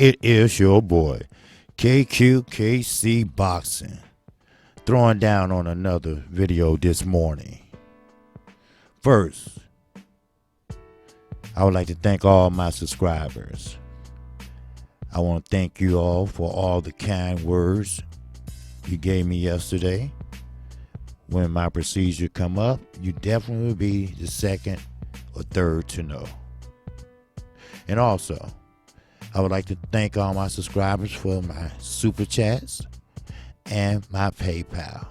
It is your boy, KQKC Boxing, throwing down on another video this morning. First, I would like to thank all my subscribers. I want to thank you all for all the kind words you gave me yesterday. When my procedure come up, you definitely will be the second or third to know. And also, I would like to thank all my subscribers for my super chats and my PayPal.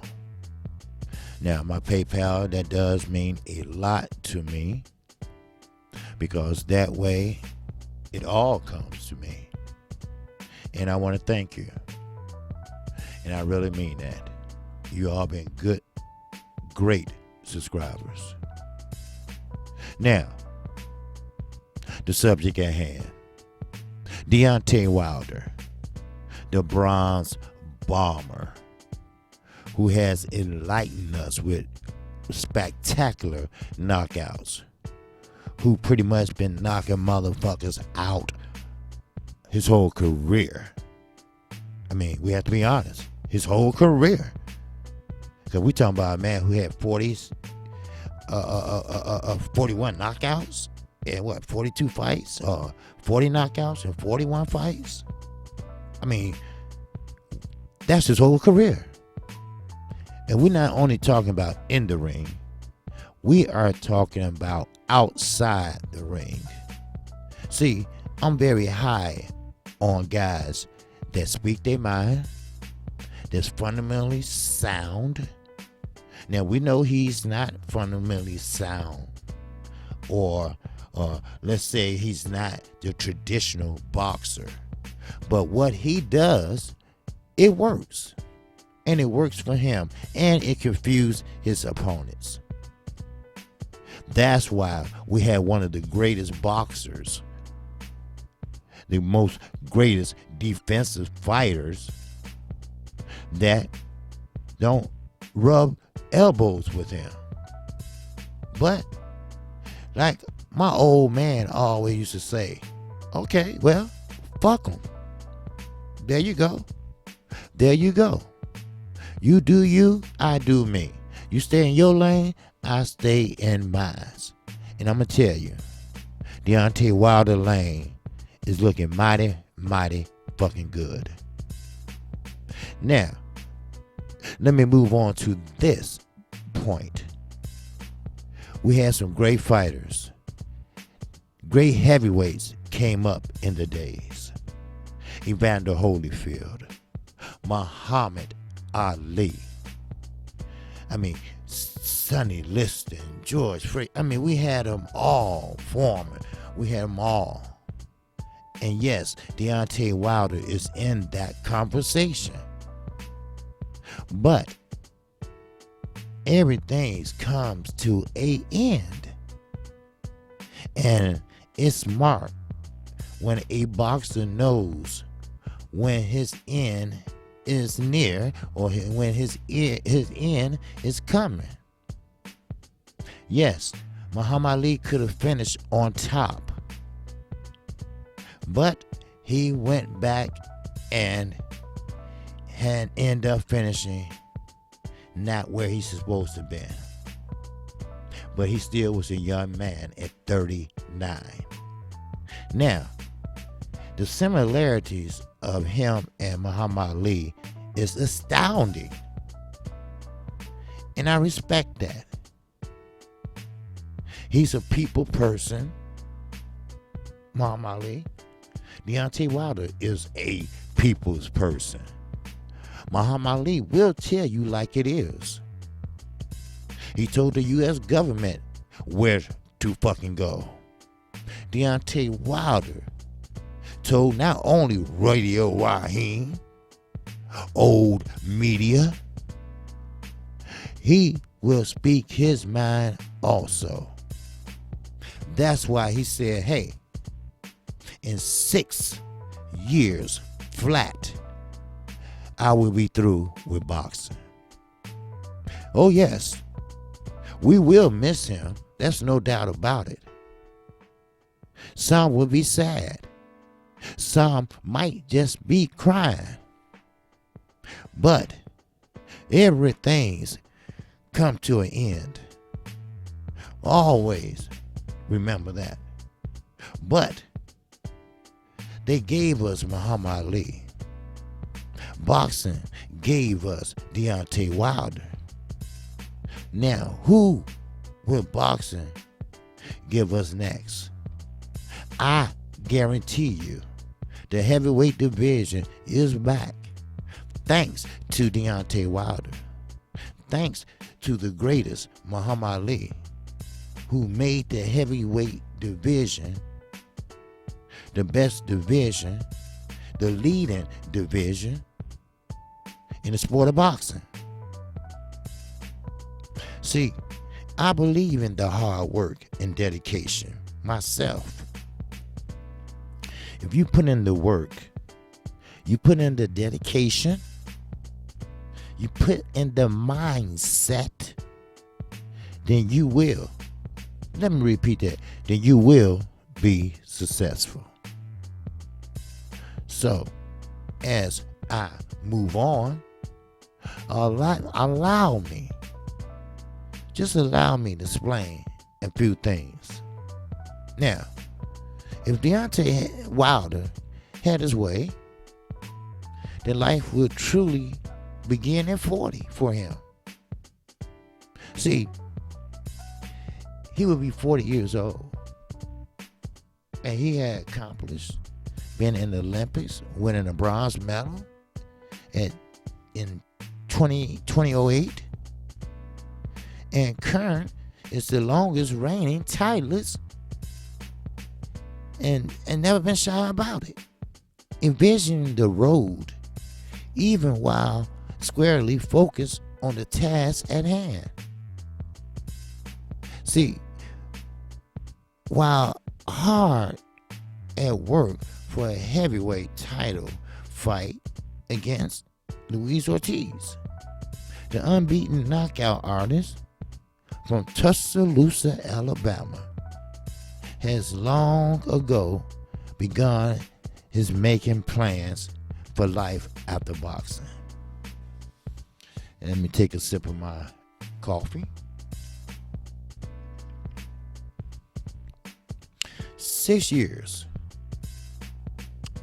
Now, my PayPal, that does mean a lot to me, because that way it all comes to me. And I want to thank you. And I really mean that. You all been good, great subscribers. Now, the subject at hand. Deontay Wilder, the bronze bomber, who has enlightened us with spectacular knockouts, who pretty much been knocking motherfuckers out his whole career. I mean, we have to be honest, his whole career. Because we talking about a man who had 41 knockouts and 42 fights, 40 knockouts and 41 fights. I mean, that's his whole career. And we're not only talking about in the ring, we are talking about outside the ring. See, I'm very high on guys that speak their mind, that's fundamentally sound. Now, we know he's not fundamentally sound, or let's say he's not the traditional boxer. But what he does, it works. And it works for him. And it confuses his opponents. That's why we had one of the greatest boxers, the most greatest defensive fighters that don't rub elbows with him. But like my old man always used to say, okay, well, fuck them. There you go. There you go. You do you, I do me. You stay in your lane, I stay in mine. And I'm going to tell you, Deontay Wilder lane is looking mighty, mighty fucking good. Now, let me move on to this point. We had some great fighters. Great heavyweights came up in the days. Evander Holyfield, Muhammad Ali. I mean, Sonny Liston, George Frey. I mean, we had them all. Foreman. We had them all. And yes, Deontay Wilder is in that conversation. But everything comes to an end. And it's smart when a boxer knows when his end is near, or when his end is coming. Yes, Muhammad Ali could have finished on top, but he went back and had ended up finishing not where he's supposed to be. But he still was a young man at 39. Now, the similarities of him and Muhammad Ali is astounding. And I respect that. He's a people person, Muhammad Ali. Deontay Wilder is a people's person. Muhammad Ali will tell you like it is. He told the U.S. government where to fucking go. Deontay Wilder told not only Radio Raheem, old media, he will speak his mind also. That's why he said, hey, in 6 years flat, I will be through with boxing. Oh yes, we will miss him. That's no doubt about it. Some will be sad. Some might just be crying. But everything's come to an end. Always remember that. But they gave us Muhammad Ali. Boxing gave us Deontay Wilder. Now, who will boxing give us next? I guarantee you the heavyweight division is back. Thanks to Deontay Wilder. Thanks to the greatest Muhammad Ali, who made the heavyweight division the best division, the leading division in the sport of boxing. See, I believe in the hard work and dedication myself. If you put in the work, you put in the dedication, you put in the mindset, then you will. Let me repeat that. Then you will be successful. So, as I move on, allow me to explain a few things. Now, if Deontay Wilder had his way, then life would truly begin at 40 for him. See, he would be 40 years old, and he had accomplished being in the Olympics, winning a bronze medal in 2008, and current is the longest reigning titleist, and never been shy about it. Envisioning the road, even while squarely focused on the task at hand. See, while hard at work for a heavyweight title fight against Luis Ortiz, the unbeaten knockout artist from Tuscaloosa, Alabama, has long ago begun his making plans for life after boxing. And let me take a sip of my coffee. 6 years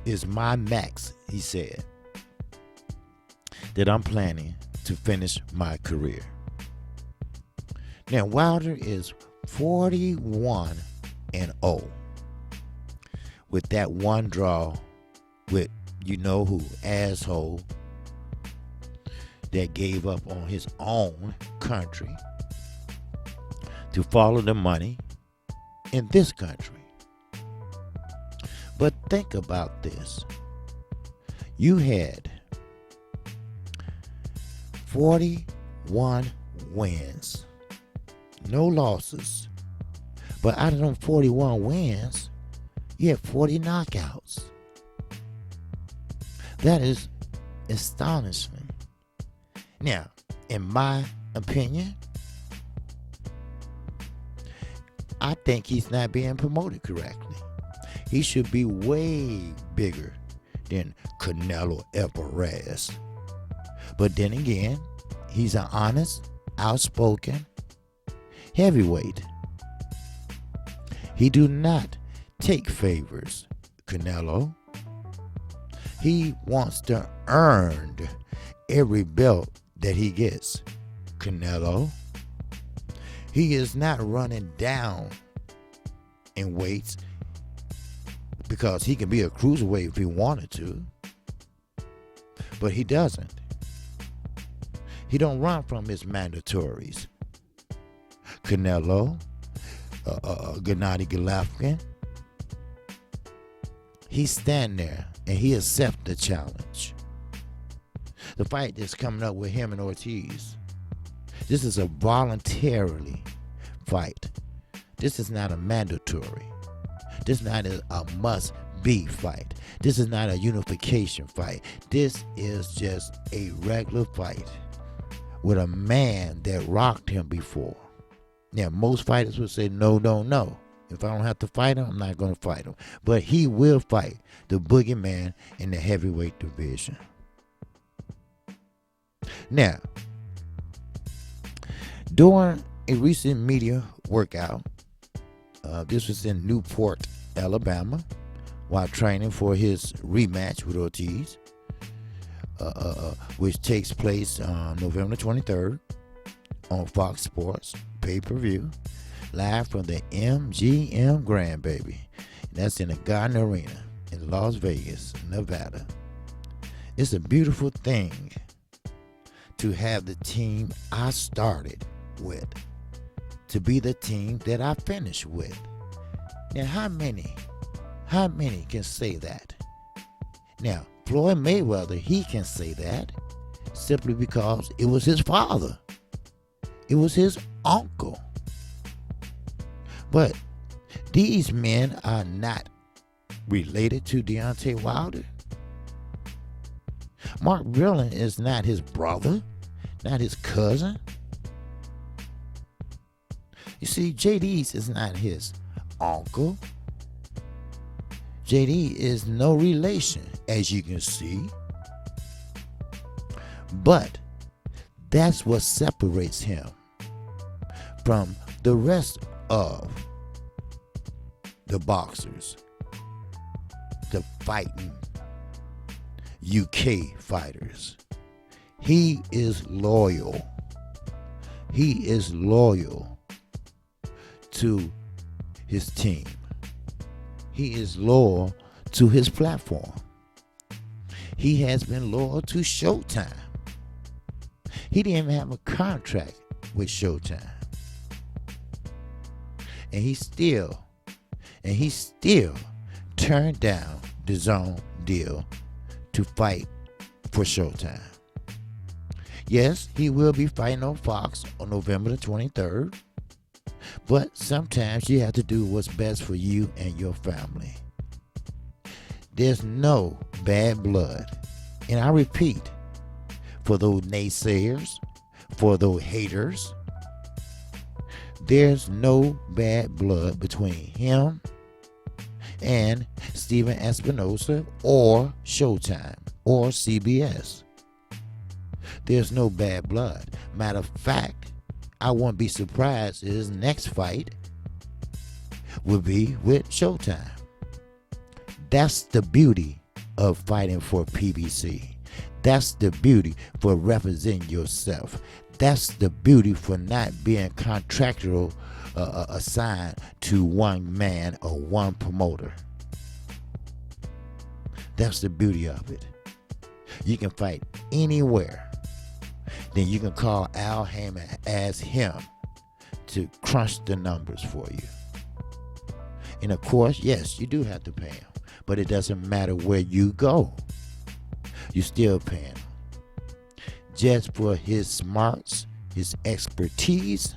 is my max, he said, that I'm planning to finish my career. Now, Wilder is 41-0 with that one draw with you know who, asshole, that gave up on his own country to follow the money in this country. But think about this. You had 41 wins, no losses. But out of them 41 wins, you had 40 knockouts. That is astonishing. Now, in my opinion, I think he's not being promoted correctly. He should be way bigger than Canelo Alvarez. But then again, he's an honest, outspoken heavyweight. He do not take favors, Canelo. He wants to earn every belt that he gets, Canelo. He is not running down in weights because he can be a cruiserweight if he wanted to, but he doesn't. He don't run from his mandatories. Canelo, Gennady Golovkin, he stand there and he accept the challenge. The fight that's coming up with him and Ortiz, this is a voluntarily fight. This is not a mandatory. This is not a must-be fight. This is not a unification fight. This is just a regular fight with a man that rocked him before. Now, most fighters would say, no, no, no. If I don't have to fight him, I'm not going to fight him. But he will fight the boogeyman in the heavyweight division. Now, during a recent media workout, this was in Newport, Alabama, while training for his rematch with Ortiz, which takes place on November 23rd on Fox Sports pay-per-view, live from the MGM Grand, baby. And that's in the Garden Arena in Las Vegas, Nevada. It's a beautiful thing to have the team I started with to be the team that I finished with. Now, how many can say that? Now, Floyd Mayweather, he can say that simply because it was his father. It was his uncle. But these men are not related to Deontay Wilder. Mark Breland is not his brother, not his cousin. You see, JD's is not his uncle. JD is no relation, as you can see. But that's what separates him from the rest of the boxers, the fighting UK fighters. He is loyal. He is loyal to his team. He is loyal to his platform. He has been loyal to Showtime. He didn't even have a contract with Showtime. And he still turned down the zone deal to fight for Showtime. Yes, he will be fighting on Fox on November the 23rd. But sometimes you have to do what's best for you and your family. There's no bad blood. And I repeat, for those naysayers, for those haters, there's no bad blood between him and Steven Espinosa or Showtime or CBS. There's no bad blood. Matter of fact, I wouldn't be surprised if his next fight would be with Showtime. That's the beauty of fighting for PBC. That's the beauty for representing yourself. That's the beauty for not being contractual assigned to one man or one promoter. That's the beauty of it. You can fight anywhere. Then you can call Al Heyman, ask him to crunch the numbers for you. And of course, yes, you do have to pay him. But it doesn't matter where you go. You still pay him. Just for his smarts, his expertise,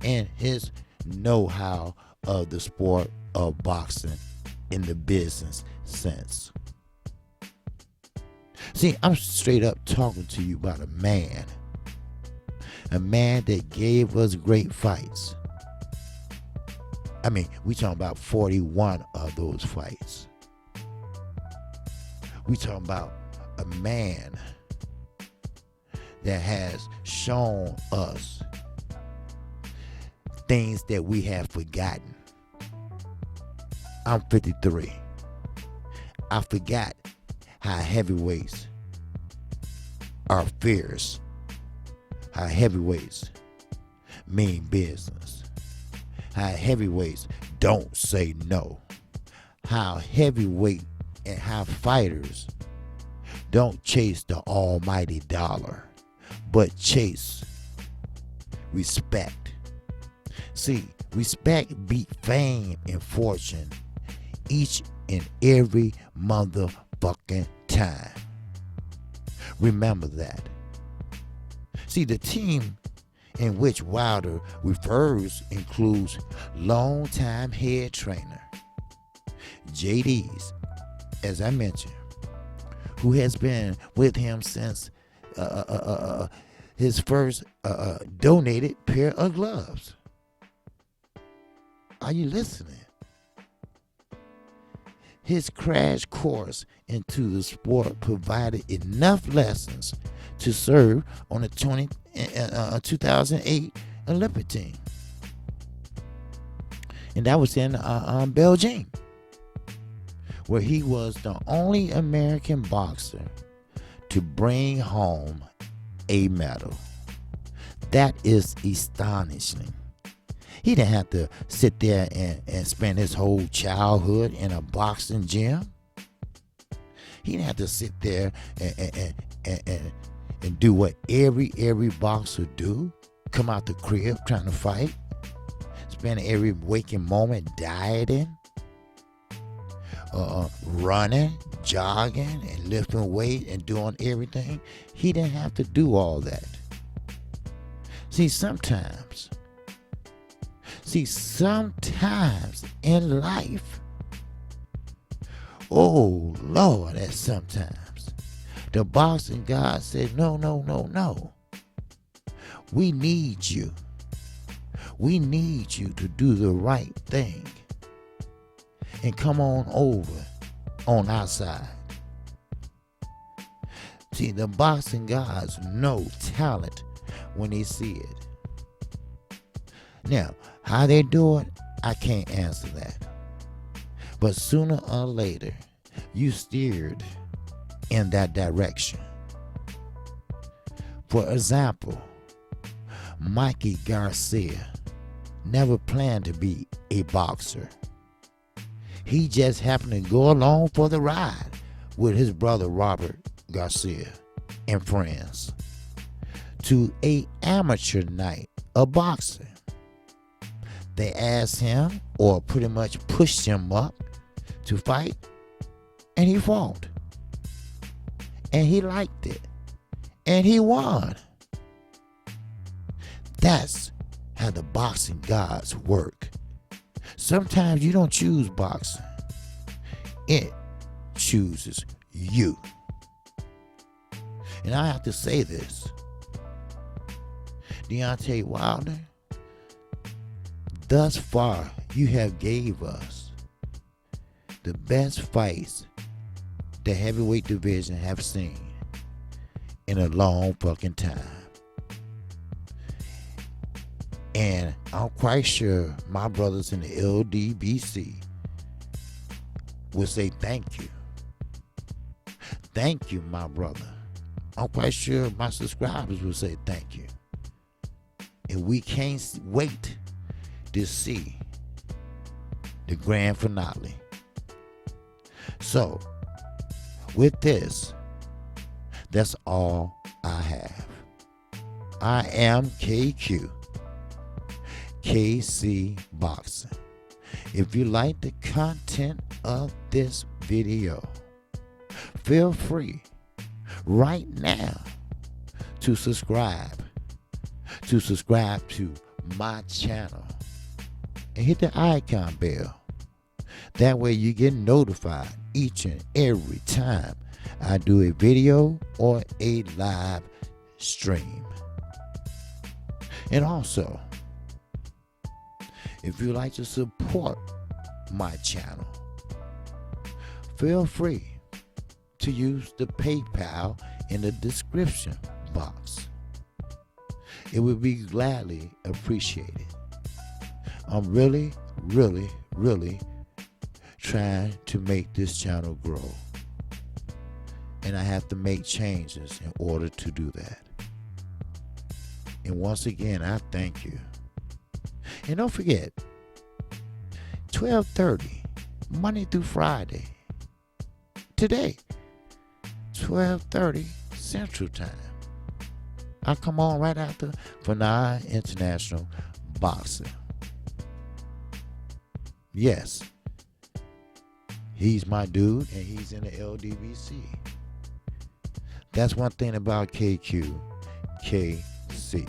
and his know-how of the sport of boxing in the business sense. See, I'm straight up talking to you about a man that gave us great fights. I mean, we talking about 41 of those fights. We talking about a man that has shown us things that we have forgotten. I'm 53. I forgot how heavyweights are fierce. How heavyweights mean business. How heavyweights don't say no. How heavyweight and how fighters don't chase the almighty dollar, but chase respect. See, respect beat fame and fortune each and every motherfucking time. Remember that. See, the team in which Wilder refers includes longtime head trainer JD's, as I mentioned, who has been with him since his first donated pair of gloves. Are you listening? His crash course into the sport provided enough lessons to serve on the 2008 Olympic team. And that was in Belgium, where he was the only American boxer to bring home a medal. That is astonishing. He didn't have to sit there and spend his whole childhood in a boxing gym. He didn't have to sit there and do what every boxer do. Come out the crib trying to fight. Spend every waking moment dieting, running, jogging, and lifting weight and doing everything. He didn't have to do all that. See, sometimes in life, oh Lord, that sometimes the boxing God said, no. We need you. We need you to do the right thing and come on over on our side. See, the boxing gods know talent when they see it. Now, how they do it, I can't answer that. But sooner or later, you steered in that direction. For example, Mikey Garcia never planned to be a boxer. He just happened to go along for the ride with his brother Robert Garcia and friends to an amateur night of boxing. They asked him, or pretty much pushed him up to fight, and he fought. And he liked it. And he won. That's how the boxing gods work. Sometimes you don't choose boxing. It chooses you. And I have to say this. Deontay Wilder, thus far you have gave us the best fights the heavyweight division have seen in a long fucking time. And I'm quite sure my brothers in the LDBC will say thank you. Thank you, my brother. I'm quite sure my subscribers will say thank you. And we can't wait to see the grand finale. So, with this, that's all I have. I am KQ, KC Boxing. If you like the content of this video, feel free right now to subscribe to my channel and hit the icon bell. That way you get notified each and every time I do a video or a live stream. And also, if you like to support my channel, feel free to use the PayPal in the description box. It would be gladly appreciated. I'm really trying to make this channel grow. And I have to make changes in order to do that. And once again, I thank you. And don't forget, 12:30, Monday through Friday. Today, 12:30 Central Time. I come on right after Fanai International Boxing. Yes, he's my dude and he's in the LDBC. That's one thing about KQ, KC.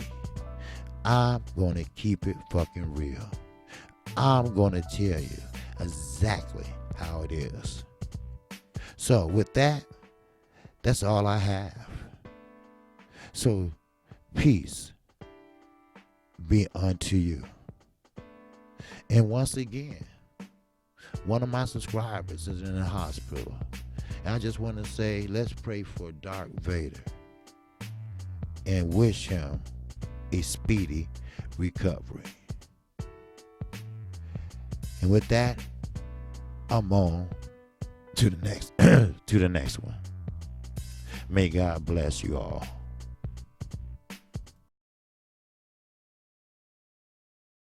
I'm going to keep it fucking real. I'm going to tell you exactly how it is. So with that, that's all I have. So peace be unto you. And once again, one of my subscribers is in the hospital. And I just want to say, let's pray for Darth Vader and wish him a speedy recovery. And with that, I'm on to the next to the next one. May God bless you all.